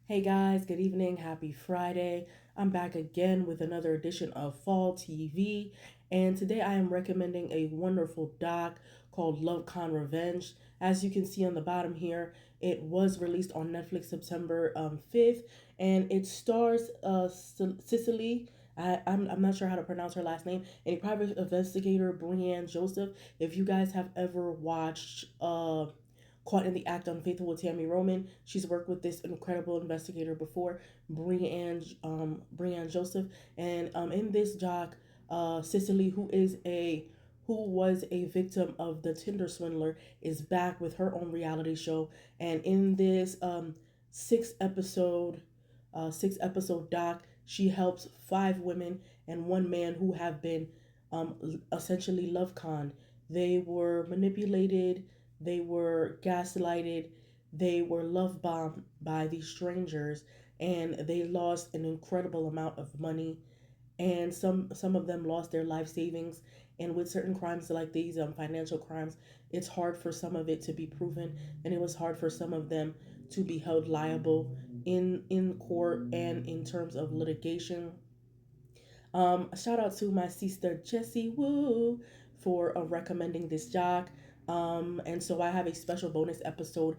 Hey guys, good evening. Happy Friday. I'm back again with another edition of Fall TV. And today I am recommending a wonderful doc called Love Con Revenge. As you can see on the bottom here, it was released on Netflix September 5th. And it stars Cicely. I'm not sure how to pronounce her last name. And a private investigator, Brianne Joseph. If you guys have ever watched Caught in the Act, Unfaithful with Tammy Roman. She's worked with this incredible investigator before, Brianne Joseph, and in this doc, Cicely, who was a victim of the Tinder swindler, is back with her own reality show, and in this six episode six episode doc, she helps five women and one man who have been essentially love conned. They were manipulated, they were gaslighted, they were love bombed by these strangers, and they lost an incredible amount of money. And some of them lost their life savings. And with certain crimes like these, financial crimes, it's hard for some of it to be proven, and it was hard for some of them to be held liable in court and in terms of litigation. Shout out to my sister Jessie Woo for recommending this doc. And so I have a special bonus episode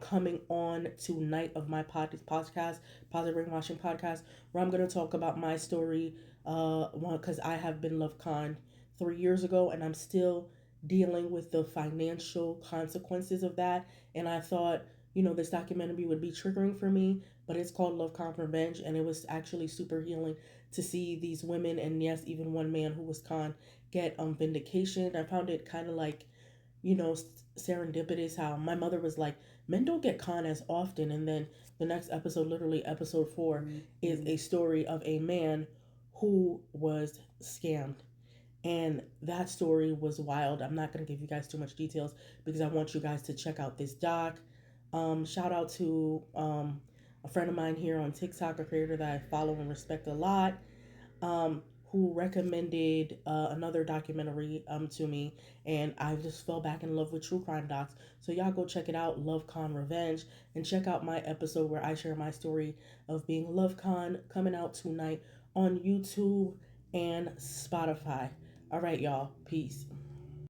coming on tonight of my podcast, Positive Brainwashing Podcast, where I'm going to talk about my story. Because I have been love conned 3 years ago, and I'm still dealing with the financial consequences of that. And I thought, this documentary would be triggering for me, but it's called Love Con Revenge, and it was actually super healing to see these women, and yes, even one man who was con, get vindication. I found it kind of like, you know, serendipitous how my mother was like, men don't get con as often. And then the next episode, literally episode 4, is a story of a man who was scammed. And that story was wild. I'm not going to give you guys too much details because I want you guys to check out this doc. Shout out to a friend of mine here on TikTok, a creator that I follow and respect a lot, who recommended another documentary to me, and I just fell back in love with true crime docs. So y'all go check it out, Love Con Revenge, and check out my episode where I share my story of being Love Con, coming out tonight on YouTube and Spotify. All right, y'all. Peace.